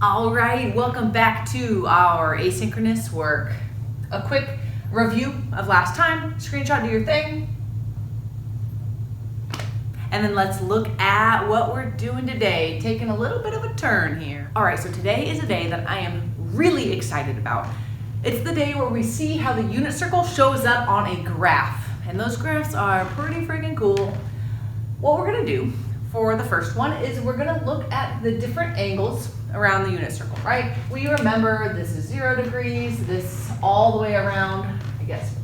All right, welcome back to our asynchronous work. A quick review of last time, screenshot, do your thing. And then let's look at what we're doing today, taking a little bit of a turn here. All right, so today is a day that I am really excited about. It's the day where we see how the unit circle shows up on a graph. And those graphs are pretty freaking cool. What we're gonna do for the first one is we're gonna look at the different angles around the unit circle, right? We remember this is 0 degrees, this all the way around, I guess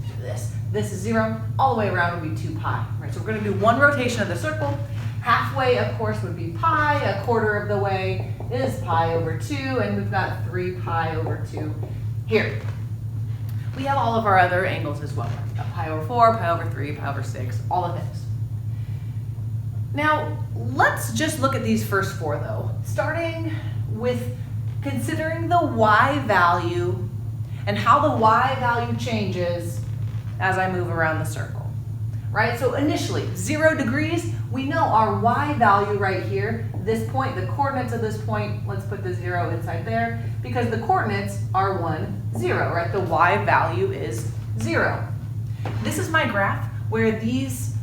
this is 0, all the way around would be 2 pi, right? So we're gonna do one rotation of the circle. Halfway, of course, would be pi, a quarter of the way is pi over 2, and we've got 3 pi over 2 here. We have all of our other angles as well. We've got pi over 4, pi over 3, pi over 6, all the things. Now, let's just look at these first four though, starting with considering the y value and how the y value changes as I move around the circle, right? So initially, 0 degrees, we know our y value right here, this point, the coordinates of this point, let's put the 0 inside there, because the coordinates are 1, 0, right? The y value is 0. This is my graph where these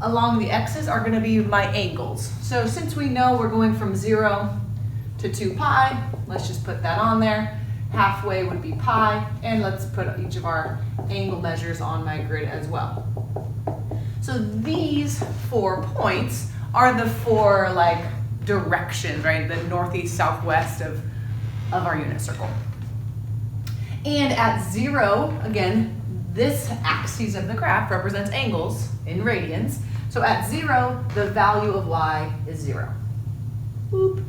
along the x's are going to be my angles. So since we know we're going from 0 to 2 pi, let's just put that on there. Halfway would be pi, and let's put each of our angle measures on my grid as well. So these 4 points are the 4 like directions, right? The northeast, southwest of our unit circle. And at 0, again, this axis of the graph represents angles in radians. So at 0, the value of y is 0. Boop.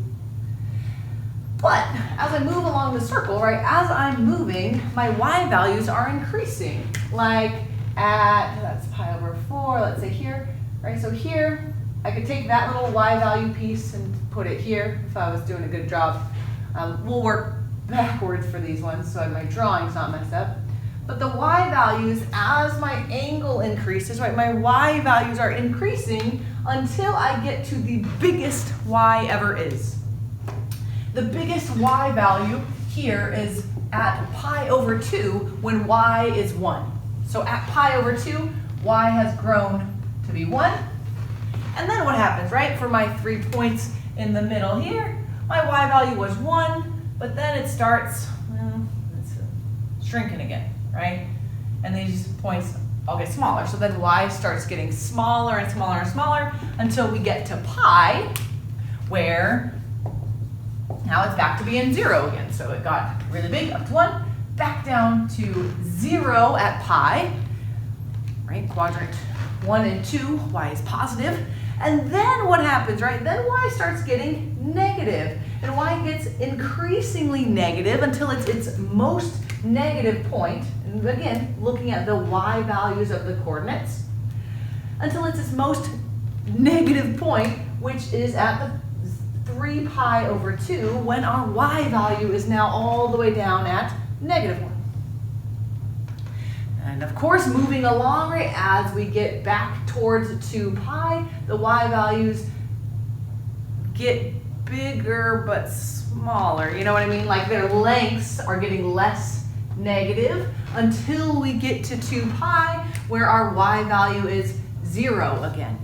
But as I move along the circle, right, as I'm moving, my y values are increasing. Like that's pi over 4, let's say here, right? So here, I could take that little y value piece and put it here if I was doing a good job. We'll work backwards for these ones so my drawing's not messed up. But the y values, as my angle increases, right, my y values are increasing until I get to the biggest y ever is. The biggest y value here is at pi over 2 when y is 1. So at pi over 2, y has grown to be 1. And then what happens, right? For my 3 points in the middle here, my y value was 1, but then it starts shrinking again, right? And these points all get smaller. So then y starts getting smaller and smaller and smaller until we get to pi, where now it's back to being 0 again. So it got really big up to 1, back down to 0 at pi, right? Quadrant 1 and 2, y is positive. And then what happens, right? Then y starts getting negative. And y gets increasingly negative until it's its most negative point. And again, looking at the y values of the coordinates, until it's its most negative point, which is at the 3 pi over 2, when our y value is now all the way down at negative 1. And of course, moving along, right, as we get back towards 2 pi, the y values get bigger but smaller. You know what I mean? Like their lengths are getting less negative until we get to 2 pi, where our y value is 0 again.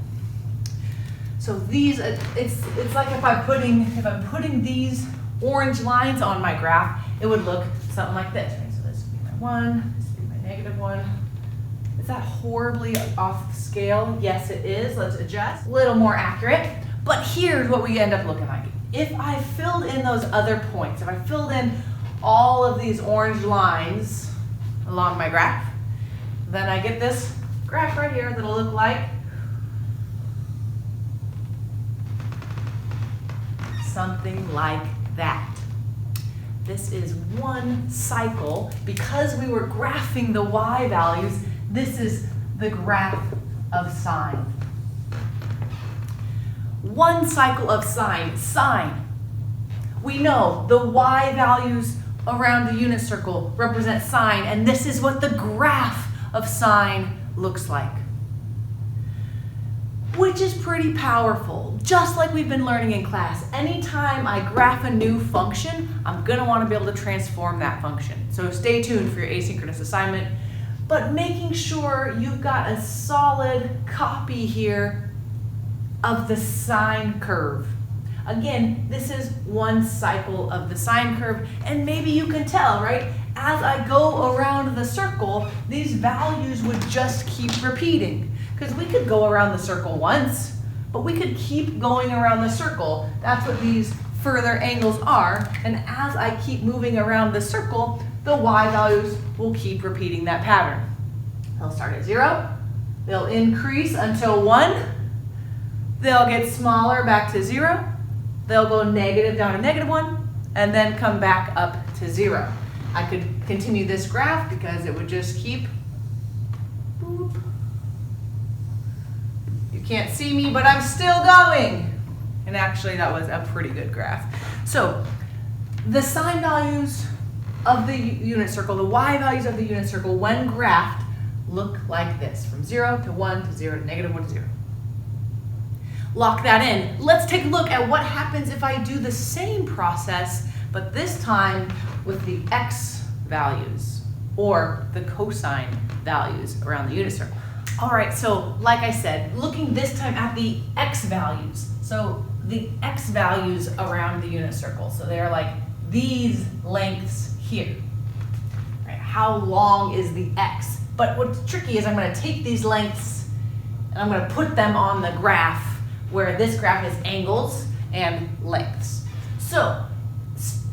So these, it's like if I'm putting these orange lines on my graph, it would look something like this. Right? So this would be my 1, this would be my negative 1. Is that horribly off scale? Yes, it is. Let's adjust. A little more accurate. But here's what we end up looking like. If I filled in those other points, if I filled in all of these orange lines along my graph, then I get this graph right here that'll look like something like that. This is one cycle. Because we were graphing the y values, this is the graph of sine. One cycle of sine. Sine. We know the y values around the unit circle represent sine, and this is what the graph of sine looks like. which is pretty powerful. Just like we've been learning in class, anytime I graph a new function, I'm gonna wanna be able to transform that function. So stay tuned for your asynchronous assignment, but making sure you've got a solid copy here of the sine curve. Again, this is one cycle of the sine curve, and maybe you can tell, right? As I go around the circle, these values would just keep repeating. Because we could go around the circle once, but we could keep going around the circle. That's what these further angles are. And as I keep moving around the circle, the y values will keep repeating that pattern. They'll start at 0, they'll increase until 1, they'll get smaller back to 0, they'll go negative down to -1, and then come back up to 0. I could continue this graph because it would just keep boop. You can't see me, but I'm still going. And actually that was a pretty good graph. So the sine values of the unit circle, the y values of the unit circle when graphed look like this, from 0 to 1 to 0 to -1 to 0. Lock that in. Let's take a look at what happens if I do the same process, but this time with the x values or the cosine values around the unit circle. All right, so like I said, looking this time at the x values. So the x values around the unit circle. So they're like these lengths here. Right? How long is the x? But what's tricky is I'm going to take these lengths and I'm going to put them on the graph where this graph is angles and lengths. So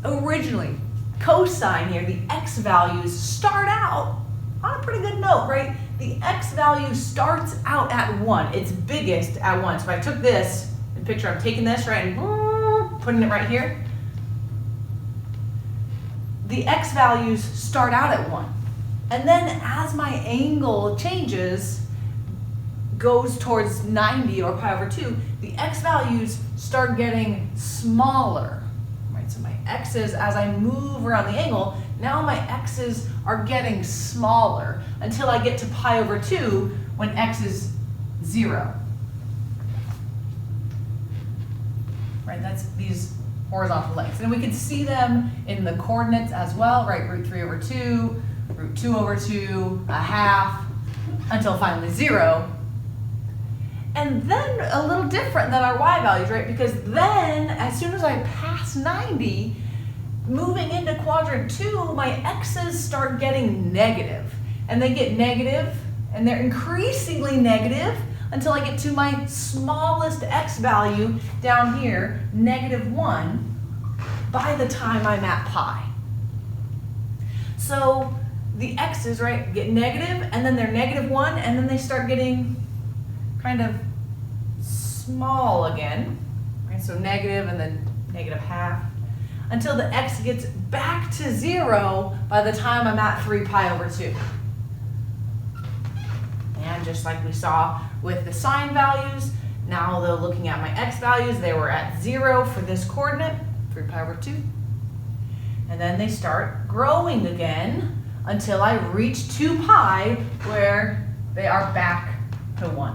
originally, cosine here, the x values start out on a pretty good note, right? The x value starts out at 1. It's biggest at 1. So if I took this, and picture I'm taking this, right, and putting it right here, the x values start out at 1. And then as my angle changes, goes towards 90 or pi over 2, the x values start getting smaller. Right, so my x's, as I move around the angle, now my x's are getting smaller until I get to pi over 2 when x is 0. Right, that's these horizontal lengths. And we can see them in the coordinates as well, right? Root 3 over 2, root 2 over 2, a half, until finally 0. And then a little different than our y values, right? Because then, as soon as I pass 90, moving into quadrant 2, my x's start getting negative. And they get negative, and they're increasingly negative until I get to my smallest x value down here, -1, by the time I'm at pi. So the x's, right, get negative, and then they're -1, and then they start getting kind of small again, right? So negative and then -1/2, until the x gets back to 0 by the time I'm at 3 pi over 2. And just like we saw with the sine values, now though looking at my x values, they were at 0 for this coordinate, 3 pi over 2. And then they start growing again until I reach 2 pi, where they are back to 1.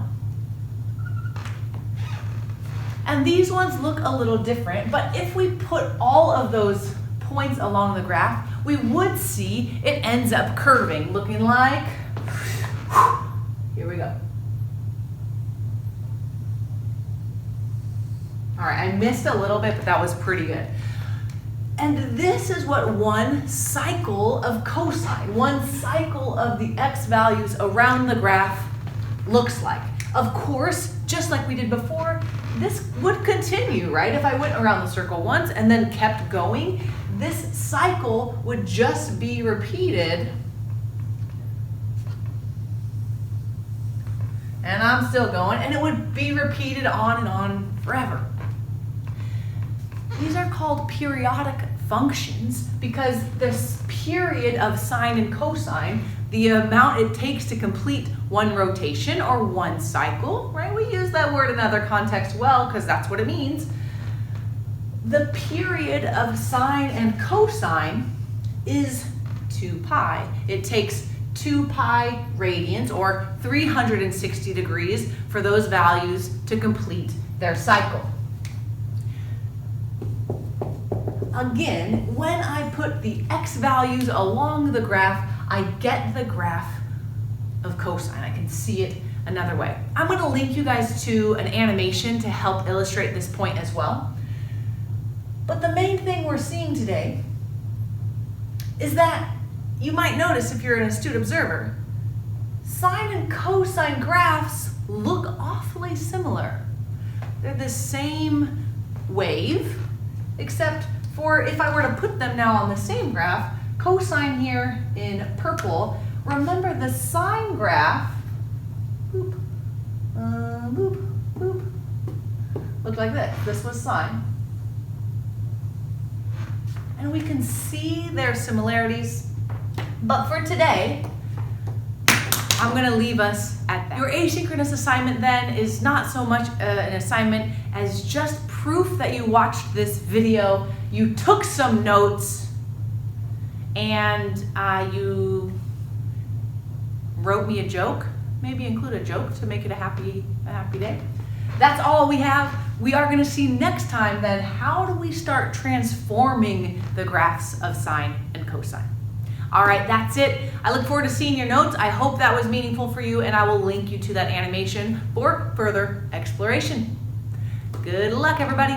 And these ones look a little different, but if we put all of those points along the graph, we would see it ends up curving, looking like, here we go. All right, I missed a little bit, but that was pretty good. And this is what one cycle of cosine, one cycle of the x values around the graph looks like. Of course, just like we did before, this would continue, right? If I went around the circle once and then kept going, this cycle would just be repeated. And I'm still going, and it would be repeated on and on forever. These are called periodic functions because this period of sine and cosine, the amount it takes to complete one rotation or one cycle, right? We use that word in other contexts well because that's what it means. The period of sine and cosine is 2 pi. It takes 2 pi radians, or 360 degrees, for those values to complete their cycle. Again, when I put the x values along the graph, I get the graph of cosine. I can see it another way. I'm going to link you guys to an animation to help illustrate this point as well. But the main thing we're seeing today is that you might notice, if you're an astute observer, sine and cosine graphs look awfully similar. They're the same wave, except for if I were to put them now on the same graph, cosine here in purple, remember the sine graph, boop, boop, boop, looked like this. This was sine. And we can see their similarities, but for today, I'm gonna leave us at that. Your asynchronous assignment then is not so much an assignment as just proof that you watched this video, you took some notes, and you wrote me a joke. Maybe include a joke to make it a happy day. That's all we have. We are going to see next time then, how do we start transforming the graphs of sine and cosine. All right, that's it. I look forward to seeing your notes. I hope that was meaningful for you, and I will link you to that animation for further exploration. Good luck, everybody.